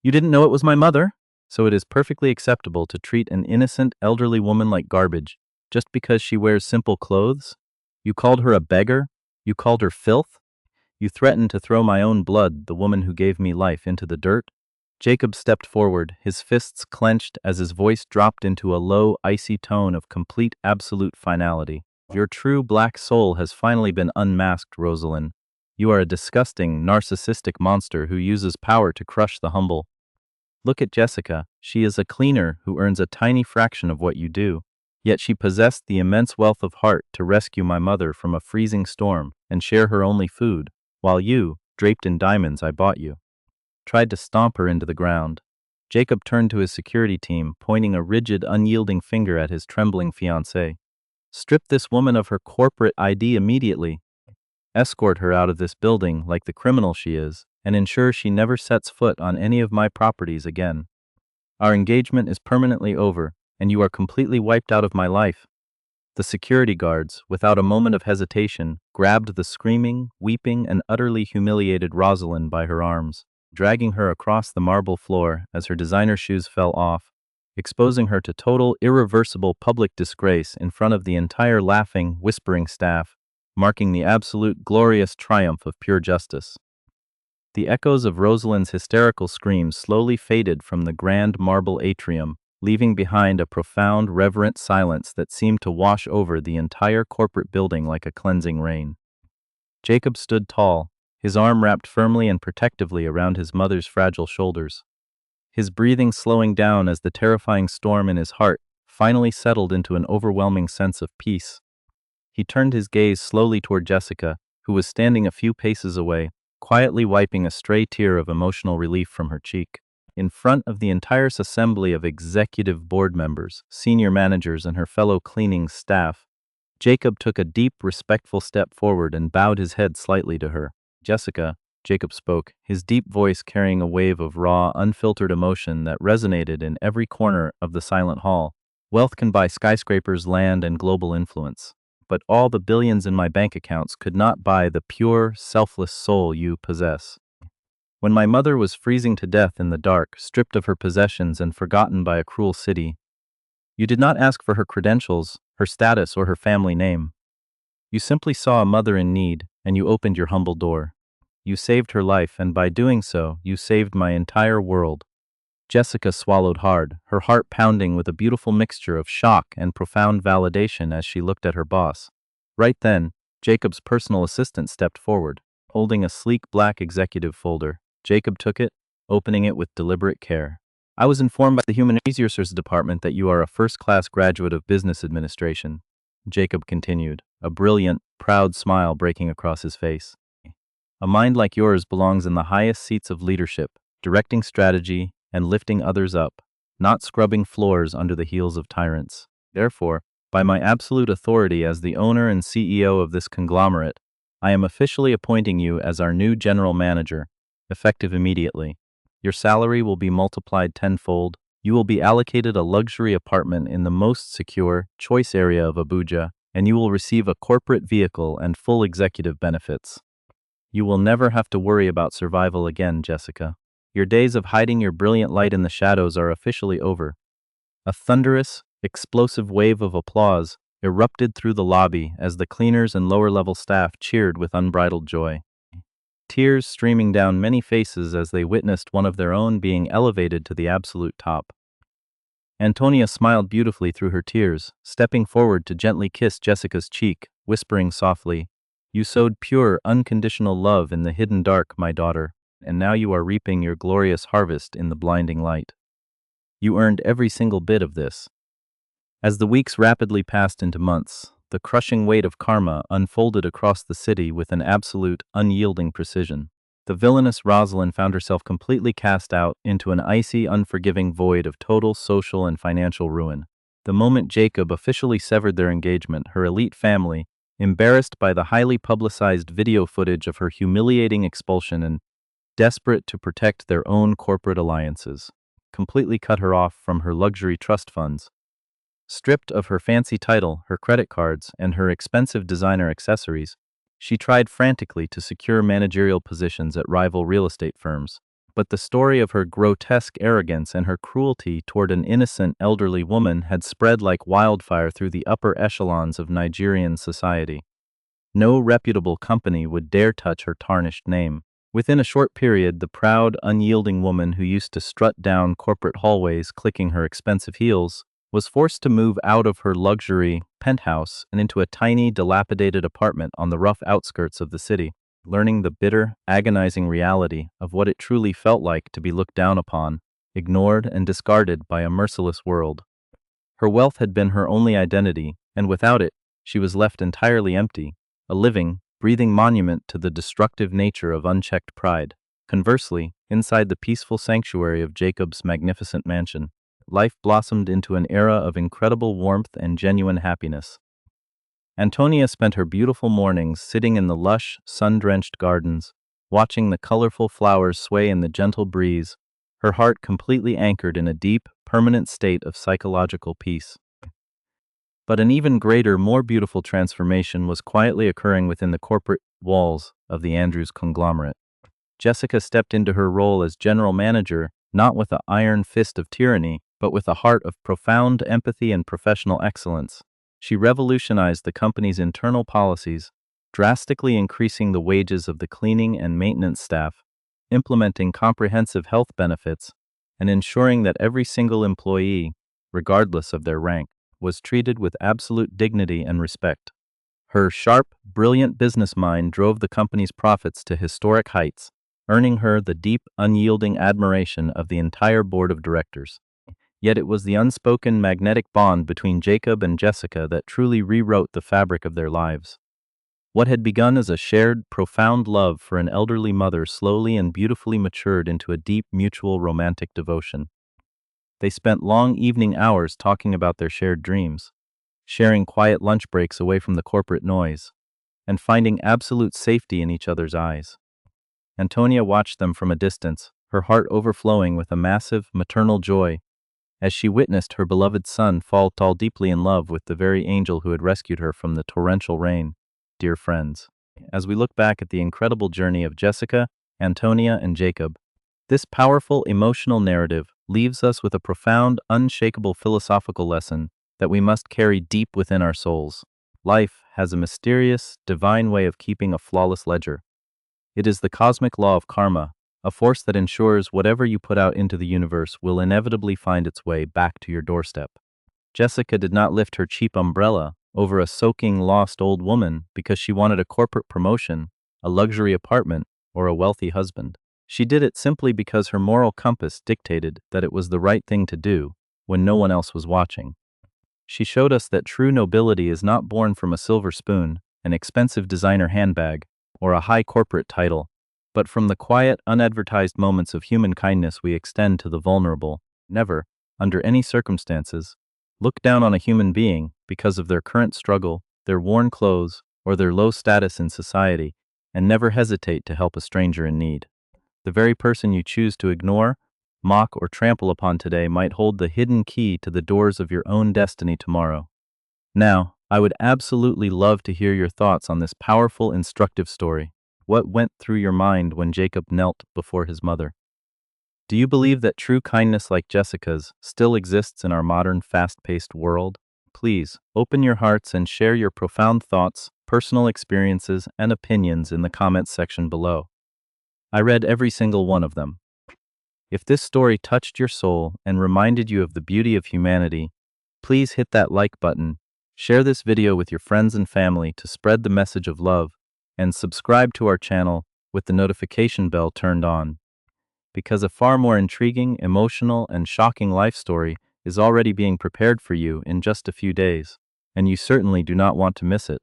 Speaker 1: You didn't know it was my mother? So it is perfectly acceptable to treat an innocent, elderly woman like garbage just because she wears simple clothes? You called her a beggar? You called her filth? You threatened to throw my own blood, the woman who gave me life, into the dirt? Jacob stepped forward, his fists clenched as his voice dropped into a low, icy tone of complete, absolute finality. Your true black soul has finally been unmasked, Rosalind. You are a disgusting, narcissistic monster who uses power to crush the humble. Look at Jessica. She is a cleaner who earns a tiny fraction of what you do. Yet she possessed the immense wealth of heart to rescue my mother from a freezing storm and share her only food, while you, draped in diamonds I bought you, tried to stomp her into the ground. Jacob turned to his security team, pointing a rigid, unyielding finger at his trembling fiancée. Strip this woman of her corporate ID immediately. Escort her out of this building like the criminal she is, and ensure she never sets foot on any of my properties again. Our engagement is permanently over, and you are completely wiped out of my life. The security guards, without a moment of hesitation, grabbed the screaming, weeping, and utterly humiliated Rosalind by her arms, dragging her across the marble floor as her designer shoes fell off, exposing her to total, irreversible public disgrace in front of the entire laughing, whispering staff, marking the absolute glorious triumph of pure justice. The echoes of Rosalind's hysterical screams slowly faded from the grand marble atrium, leaving behind a profound, reverent silence that seemed to wash over the entire corporate building like a cleansing rain. Jacob stood tall, his arm wrapped firmly and protectively around his mother's fragile shoulders, his breathing slowing down as the terrifying storm in his heart finally settled into an overwhelming sense of peace. He turned his gaze slowly toward Jessica, who was standing a few paces away, quietly wiping a stray tear of emotional relief from her cheek. In front of the entire assembly of executive board members, senior managers, and her fellow cleaning staff, Jacob took a deep, respectful step forward and bowed his head slightly to her. Jessica, Jacob spoke, his deep voice carrying a wave of raw, unfiltered emotion that resonated in every corner of the silent hall. Wealth can buy skyscrapers, land, and global influence, but all the billions in my bank accounts could not buy the pure, selfless soul you possess. When my mother was freezing to death in the dark, stripped of her possessions and forgotten by a cruel city, you did not ask for her credentials, her status, or her family name. You simply saw a mother in need, and you opened your humble door. You saved her life, and by doing so, you saved my entire world. Jessica swallowed hard, her heart pounding with a beautiful mixture of shock and profound validation as she looked at her boss. Right then, Jacob's personal assistant stepped forward, holding a sleek black executive folder. Jacob took it, opening it with deliberate care. I was informed by the Human Resources Department that you are a first-class graduate of business administration, Jacob continued, a brilliant, proud smile breaking across his face. A mind like yours belongs in the highest seats of leadership, directing strategy, and lifting others up, not scrubbing floors under the heels of tyrants. Therefore, by my absolute authority as the owner and CEO of this conglomerate, I am officially appointing you as our new general manager, effective immediately. Your salary will be multiplied tenfold. You will be allocated a luxury apartment in the most secure, choice area of Abuja, and you will receive a corporate vehicle and full executive benefits. You will never have to worry about survival again, Jessica. Your days of hiding your brilliant light in the shadows are officially over. A thunderous, explosive wave of applause erupted through the lobby as the cleaners and lower-level staff cheered with unbridled joy. Tears streaming down many faces as they witnessed one of their own being elevated to the absolute top. Antonia smiled beautifully through her tears, stepping forward to gently kiss Jessica's cheek, whispering softly, "You sowed pure, unconditional love in the hidden dark, my daughter, and now you are reaping your glorious harvest in the blinding light. You earned every single bit of this." As the weeks rapidly passed into months, the crushing weight of karma unfolded across the city with an absolute, unyielding precision. The villainous Rosalind found herself completely cast out into an icy, unforgiving void of total social and financial ruin. The moment Jacob officially severed their engagement, her elite family, embarrassed by the highly publicized video footage of her humiliating expulsion and desperate to protect their own corporate alliances, completely cut her off from her luxury trust funds. Stripped of her fancy title, her credit cards, and her expensive designer accessories, she tried frantically to secure managerial positions at rival real estate firms. But the story of her grotesque arrogance and her cruelty toward an innocent elderly woman had spread like wildfire through the upper echelons of Nigerian society. No reputable company would dare touch her tarnished name. Within a short period, the proud, unyielding woman who used to strut down corporate hallways clicking her expensive heels was forced to move out of her luxury penthouse and into a tiny, dilapidated apartment on the rough outskirts of the city, learning the bitter, agonizing reality of what it truly felt like to be looked down upon, ignored, and discarded by a merciless world. Her wealth had been her only identity, and without it, she was left entirely empty, a living, breathing monument to the destructive nature of unchecked pride. Conversely, inside the peaceful sanctuary of Jacob's magnificent mansion, life blossomed into an era of incredible warmth and genuine happiness. Antonia spent her beautiful mornings sitting in the lush, sun-drenched gardens, watching the colorful flowers sway in the gentle breeze, her heart completely anchored in a deep, permanent state of psychological peace. But an even greater, more beautiful transformation was quietly occurring within the corporate walls of the Andrews conglomerate. Jessica stepped into her role as general manager, not with the iron fist of tyranny, but with a heart of profound empathy and professional excellence. She revolutionized the company's internal policies, drastically increasing the wages of the cleaning and maintenance staff, implementing comprehensive health benefits, and ensuring that every single employee, regardless of their rank, was treated with absolute dignity and respect. Her sharp, brilliant business mind drove the company's profits to historic heights, earning her the deep, unyielding admiration of the entire board of directors. Yet it was the unspoken magnetic bond between Jacob and Jessica that truly rewrote the fabric of their lives. What had begun as a shared, profound love for an elderly mother slowly and beautifully matured into a deep, mutual romantic devotion. They spent long evening hours talking about their shared dreams, sharing quiet lunch breaks away from the corporate noise, and finding absolute safety in each other's eyes. Antonia watched them from a distance, her heart overflowing with a massive, maternal joy as she witnessed her beloved son fall deeply in love with the very angel who had rescued her from the torrential rain. Dear friends, as we look back at the incredible journey of Jessica, Antonia, and Jacob, this powerful emotional narrative leaves us with a profound, unshakable philosophical lesson that we must carry deep within our souls. Life has a mysterious, divine way of keeping a flawless ledger. It is the cosmic law of karma, a force that ensures whatever you put out into the universe will inevitably find its way back to your doorstep. Jessica did not lift her cheap umbrella over a soaking, lost old woman because she wanted a corporate promotion, a luxury apartment, or a wealthy husband. She did it simply because her moral compass dictated that it was the right thing to do when no one else was watching. She showed us that true nobility is not born from a silver spoon, an expensive designer handbag, or a high corporate title, but from the quiet, unadvertised moments of human kindness we extend to the vulnerable. Never, under any circumstances, look down on a human being because of their current struggle, their worn clothes, or their low status in society, and never hesitate to help a stranger in need. The very person you choose to ignore, mock, or trample upon today might hold the hidden key to the doors of your own destiny tomorrow. Now, I would absolutely love to hear your thoughts on this powerful, instructive story. What went through your mind when Jacob knelt before his mother? Do you believe that true kindness like Jessica's still exists in our modern, fast paced world? Please open your hearts and share your profound thoughts, personal experiences, and opinions in the comments section below. I read every single one of them. If this story touched your soul and reminded you of the beauty of humanity, please hit that like button, share this video with your friends and family to spread the message of love, and subscribe to our channel with the notification bell turned on, because a far more intriguing, emotional, and shocking life story is already being prepared for you in just a few days, and you certainly do not want to miss it.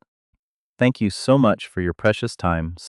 Speaker 1: Thank you so much for your precious time.